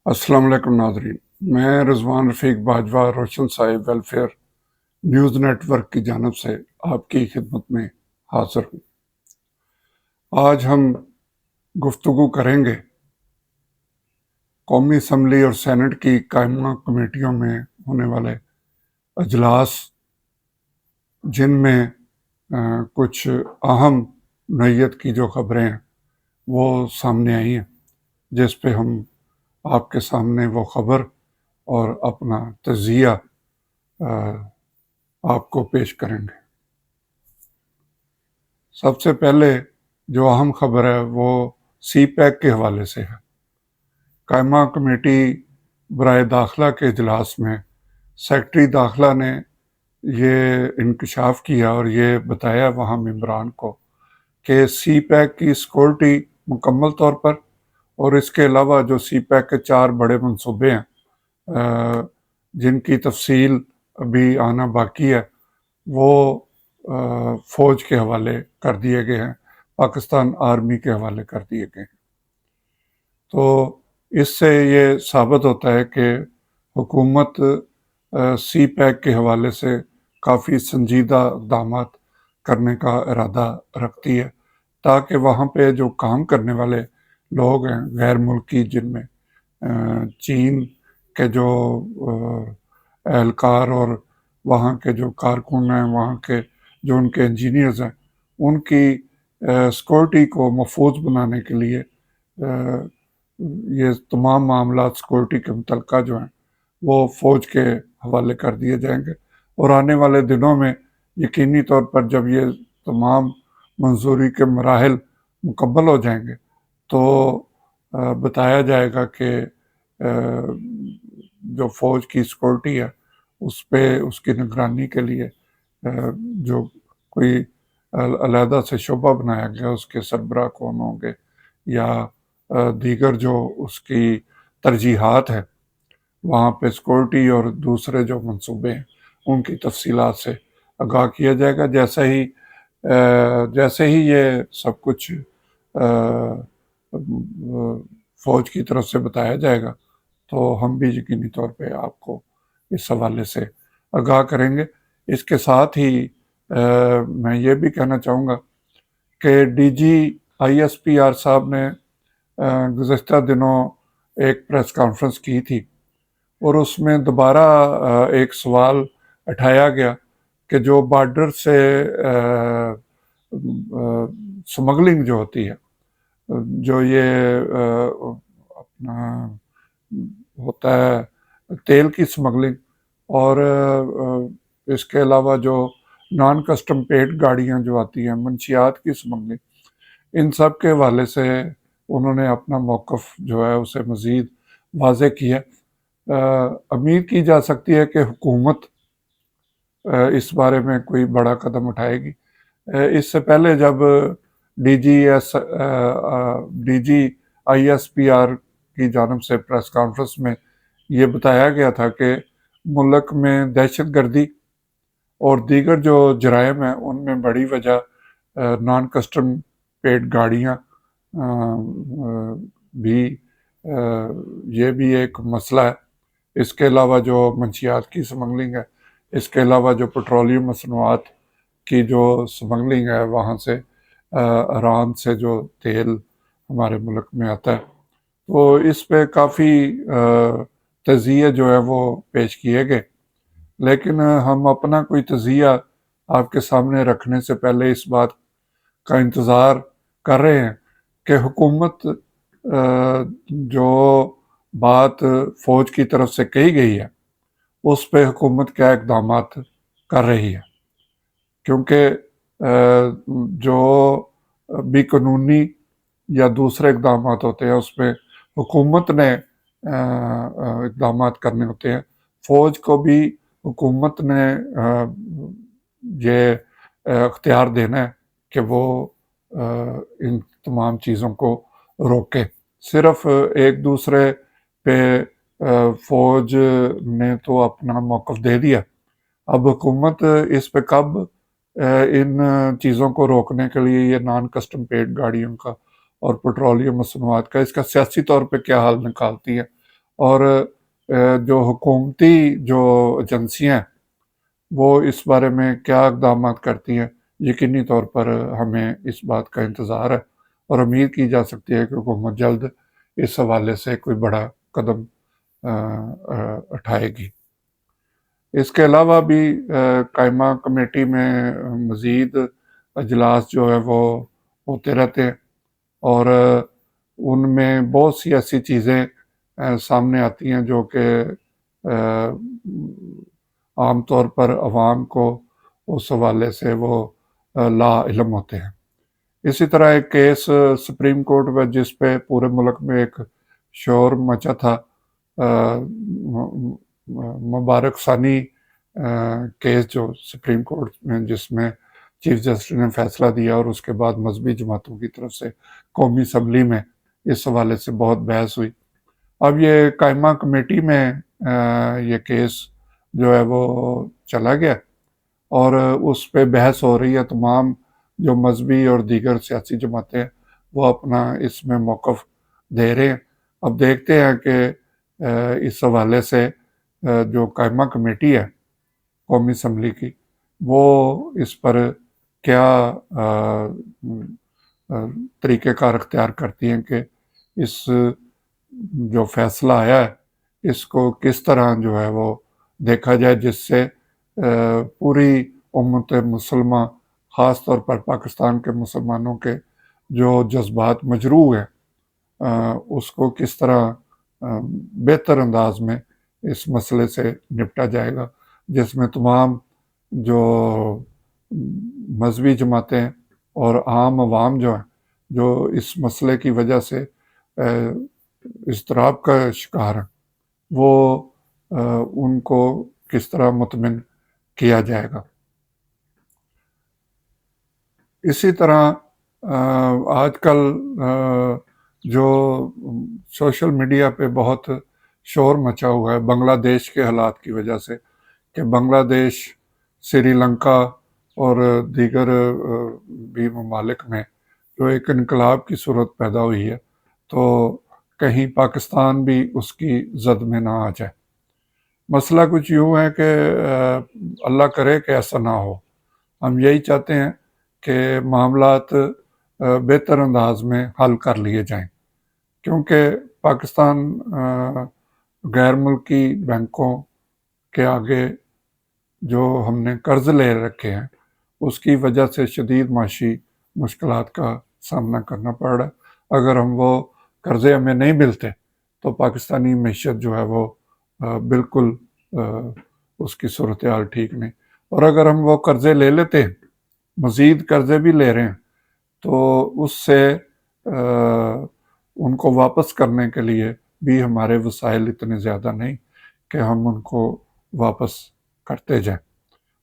السلام علیکم ناظرین، میں رضوان رفیق باجوہ روشن صاحب ویلفیئر نیوز نیٹ ورک کی جانب سے آپ کی خدمت میں حاضر ہوں۔ آج ہم گفتگو کریں گے قومی اسمبلی اور سینٹ کی قائمہ کمیٹیوں میں ہونے والے اجلاس، جن میں کچھ اہم نوعیت کی جو خبریں ہیں وہ سامنے آئی ہیں، جس پہ ہم آپ کے سامنے وہ خبر اور اپنا تجزیہ آپ کو پیش کریں گے۔ سب سے پہلے جو اہم خبر ہے وہ سی پیک کے حوالے سے ہے۔ قائمہ کمیٹی برائے داخلہ کے اجلاس میں سیکرٹری داخلہ نے یہ انکشاف کیا اور یہ بتایا وہاں ممبران کو کہ سی پیک کی سیکورٹی مکمل طور پر، اور اس کے علاوہ جو سی پیک کے 4 بڑے منصوبے ہیں جن کی تفصیل ابھی آنا باقی ہے، وہ فوج کے حوالے کر دیے گئے ہیں، پاکستان آرمی کے حوالے کر دیے گئے ہیں۔ تو اس سے یہ ثابت ہوتا ہے کہ حکومت سی پیک کے حوالے سے کافی سنجیدہ اقدامات کرنے کا ارادہ رکھتی ہے، تاکہ وہاں پہ جو کام کرنے والے لوگ ہیں غیر ملکی، جن میں چین کے جو اہلکار اور وہاں کے جو کارکن ہیں، وہاں کے جو ان کے انجینئرز ہیں، ان کی سیکورٹی کو محفوظ بنانے کے لیے یہ تمام معاملات سیکورٹی کے متعلقہ جو ہیں وہ فوج کے حوالے کر دیے جائیں گے، اور آنے والے دنوں میں یقینی طور پر جب یہ تمام منظوری کے مراحل مکمل ہو جائیں گے تو بتایا جائے گا کہ جو فوج کی سیکورٹی ہے اس پہ اس کی نگرانی کے لیے جو کوئی علیحدہ سے شعبہ بنایا گیا، اس کے سربراہ کون ہوں گے، یا دیگر جو اس کی ترجیحات ہیں وہاں پہ سیکورٹی اور دوسرے جو منصوبے ہیں ان کی تفصیلات سے آگاہ کیا جائے گا۔ جیسے ہی یہ سب کچھ فوج کی طرف سے بتایا جائے گا تو ہم بھی یقینی طور پہ آپ کو اس حوالے سے آگاہ کریں گے۔ اس کے ساتھ ہی میں یہ بھی کہنا چاہوں گا کہ D G I S P R صاحب نے گزشتہ دنوں ایک پریس کانفرنس کی تھی، اور اس میں دوبارہ ایک سوال اٹھایا گیا کہ جو بارڈر سے سمگلنگ جو ہوتی ہے، جو یہ اپنا ہوتا ہے تیل کی سمگلنگ، اور اس کے علاوہ جو نان کسٹم پیڈ گاڑیاں جو آتی ہیں، منشیات کی سمگلنگ، ان سب کے حوالے سے انہوں نے اپنا موقف جو ہے اسے مزید واضح کیا۔ امید کی جا سکتی ہے کہ حکومت اس بارے میں کوئی بڑا قدم اٹھائے گی۔ اس سے پہلے جب D G I S P R کی جانب سے پریس کانفرنس میں یہ بتایا گیا تھا کہ ملک میں دہشت گردی اور دیگر جو جرائم ہیں ان میں بڑی وجہ نان کسٹم پیڈ گاڑیاں بھی یہ بھی ایک مسئلہ ہے۔ اس کے علاوہ جو منشیات کی سمگلنگ ہے، اس کے علاوہ جو پیٹرولیم مصنوعات کی جو سمگلنگ ہے، وہاں سے ایران سے جو تیل ہمارے ملک میں آتا ہے، تو اس پہ کافی تجزیے جو ہے وہ پیش کیے گئے۔ لیکن ہم اپنا کوئی تجزیہ آپ کے سامنے رکھنے سے پہلے اس بات کا انتظار کر رہے ہیں کہ حکومت جو بات فوج کی طرف سے کہی گئی ہے اس پہ حکومت کیا اقدامات کر رہی ہے، کیونکہ جو بھی قانونی یا دوسرے اقدامات ہوتے ہیں اس پہ حکومت نے اقدامات کرنے ہوتے ہیں۔ فوج کو بھی حکومت نے یہ اختیار دینا ہے کہ وہ ان تمام چیزوں کو روکے۔ صرف ایک دوسرے پہ فوج نے تو اپنا موقف دے دیا، اب حکومت اس پہ کب ان چیزوں کو روکنے کے لیے، یہ نان کسٹم پیڈ گاڑیوں کا اور پیٹرولیم مصنوعات کا، اس کا سیاسی طور پہ کیا حل نکالتی ہے اور جو حکومتی جو ایجنسیاں ہیں وہ اس بارے میں کیا اقدامات کرتی ہیں، یقینی طور پر ہمیں اس بات کا انتظار ہے اور امید کی جا سکتی ہے کہ حکومت جلد اس حوالے سے کوئی بڑا قدم اٹھائے گی۔ اس کے علاوہ بھی قائمہ کمیٹی میں مزید اجلاس جو ہے وہ ہوتے رہتے ہیں، اور ان میں بہت سی ایسی چیزیں سامنے آتی ہیں جو کہ عام طور پر عوام کو اس حوالے سے وہ لا علم ہوتے ہیں۔ اسی طرح ایک کیس سپریم کورٹ میں جس پہ پورے ملک میں ایک شور مچا تھا، مبارک ثانی کیس جو سپریم کورٹ میں، جس میں چیف جسٹس نے فیصلہ دیا اور اس کے بعد مذہبی جماعتوں کی طرف سے قومی اسمبلی میں اس حوالے سے بہت بحث ہوئی۔ اب یہ قائمہ کمیٹی میں یہ کیس جو ہے وہ چلا گیا اور اس پہ بحث ہو رہی ہے۔ تمام جو مذہبی اور دیگر سیاسی جماعتیں وہ اپنا اس میں موقف دے رہے ہیں۔ اب دیکھتے ہیں کہ اس حوالے سے جو قائمہ کمیٹی ہے قومی اسمبلی کی، وہ اس پر کیا طریقہ کار اختیار کرتی ہیں کہ اس جو فیصلہ آیا ہے اس کو کس طرح جو ہے وہ دیکھا جائے، جس سے پوری امت مسلمہ، خاص طور پر پاکستان کے مسلمانوں کے جو جذبات مجروح ہیں اس کو کس طرح بہتر انداز میں اس مسئلے سے نپٹا جائے گا، جس میں تمام جو مذہبی جماعتیں اور عام عوام جو ہیں جو اس مسئلے کی وجہ سے اضطراب کا شکار ہیں، وہ ان کو کس طرح مطمئن کیا جائے گا۔ اسی طرح آج کل جو سوشل میڈیا پہ بہت شور مچا ہوا ہے بنگلہ دیش کے حالات کی وجہ سے، کہ بنگلہ دیش، سری لنکا اور دیگر بھی ممالک میں جو ایک انقلاب کی صورت پیدا ہوئی ہے، تو کہیں پاکستان بھی اس کی زد میں نہ آ جائے۔ مسئلہ کچھ یوں ہے کہ اللہ کرے کہ ایسا نہ ہو، ہم یہی چاہتے ہیں کہ معاملات بہتر انداز میں حل کر لیے جائیں، کیونکہ پاکستان غیر ملکی بینکوں کے آگے جو ہم نے قرض لے رکھے ہیں اس کی وجہ سے شدید معاشی مشکلات کا سامنا کرنا پڑ رہا ہے۔ اگر ہم وہ قرضے ہمیں نہیں ملتے تو پاکستانی معیشت جو ہے وہ بالکل اس کی صورتحال ٹھیک نہیں، اور اگر ہم وہ قرضے لے لیتے ہیں، مزید قرضے بھی لے رہے ہیں، تو اس سے ان کو واپس کرنے کے لیے بھی ہمارے وسائل اتنے زیادہ نہیں کہ ہم ان کو واپس کرتے جائیں۔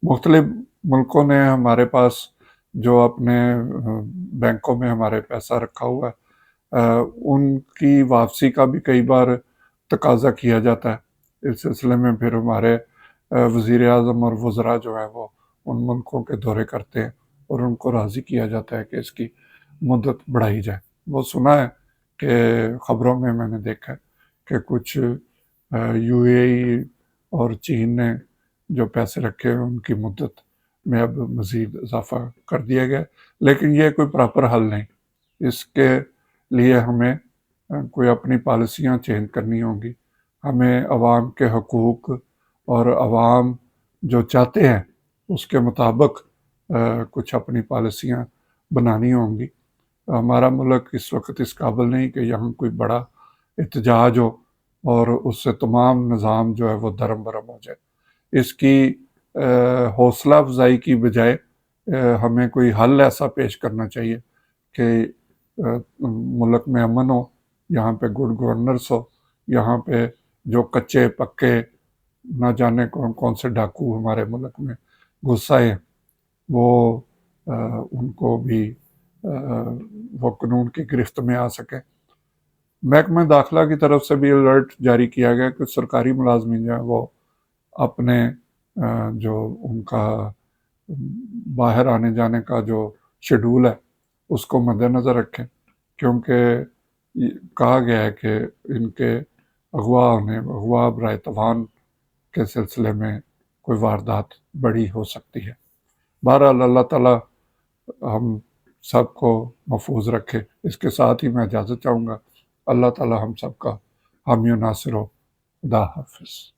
مختلف ملکوں نے ہمارے پاس جو اپنے بینکوں میں ہمارے پیسہ رکھا ہوا ہے ان کی واپسی کا بھی کئی بار تقاضا کیا جاتا ہے۔ اس سلسلے میں پھر ہمارے وزیر اعظم اور وزراء جو ہیں وہ ان ملکوں کے دورے کرتے ہیں اور ان کو راضی کیا جاتا ہے کہ اس کی مدت بڑھائی جائے۔ وہ سنا ہے کہ خبروں میں نے دیکھا ہے کہ کچھ یو اے ای اور چین نے جو پیسے رکھے ہیں ان کی مدت میں اب مزید اضافہ کر دیا گیا، لیکن یہ کوئی پراپر حل نہیں۔ اس کے لیے ہمیں کوئی اپنی پالیسیاں چینج کرنی ہوں گی، ہمیں عوام کے حقوق اور عوام جو چاہتے ہیں اس کے مطابق کچھ اپنی پالیسیاں بنانی ہوں گی۔ ہمارا ملک اس وقت اس قابل نہیں کہ یہاں کوئی بڑا احتجاج ہو اور اس سے تمام نظام جو ہے وہ درم برم ہو جائے۔ اس کی حوصلہ افزائی کی بجائے ہمیں کوئی حل ایسا پیش کرنا چاہیے کہ ملک میں امن ہو، یہاں پہ گڈ گورننس ہو، یہاں پہ جو کچے پکے نہ جانے کون کون سے ڈاکو ہمارے ملک میں گھس آئے وہ ان کو بھی وہ قانون کی گرفت میں آ سکے۔ محکمہ داخلہ کی طرف سے بھی الرٹ جاری کیا گیا کہ سرکاری ملازمین جو ہیں وہ اپنے جو ان کا باہر آنے جانے کا جو شیڈول ہے اس کو مد نظر رکھیں، کیونکہ کہا گیا ہے کہ ان کے اغوا برائے توان کے سلسلے میں کوئی واردات بڑی ہو سکتی ہے۔ بہرحال اللہ تعالیٰ ہم سب کو محفوظ رکھے۔ اس کے ساتھ ہی میں اجازت چاہوں گا۔ اللہ تعالیٰ ہم سب کا حامی و ناصر ہو۔ خدا حافظ۔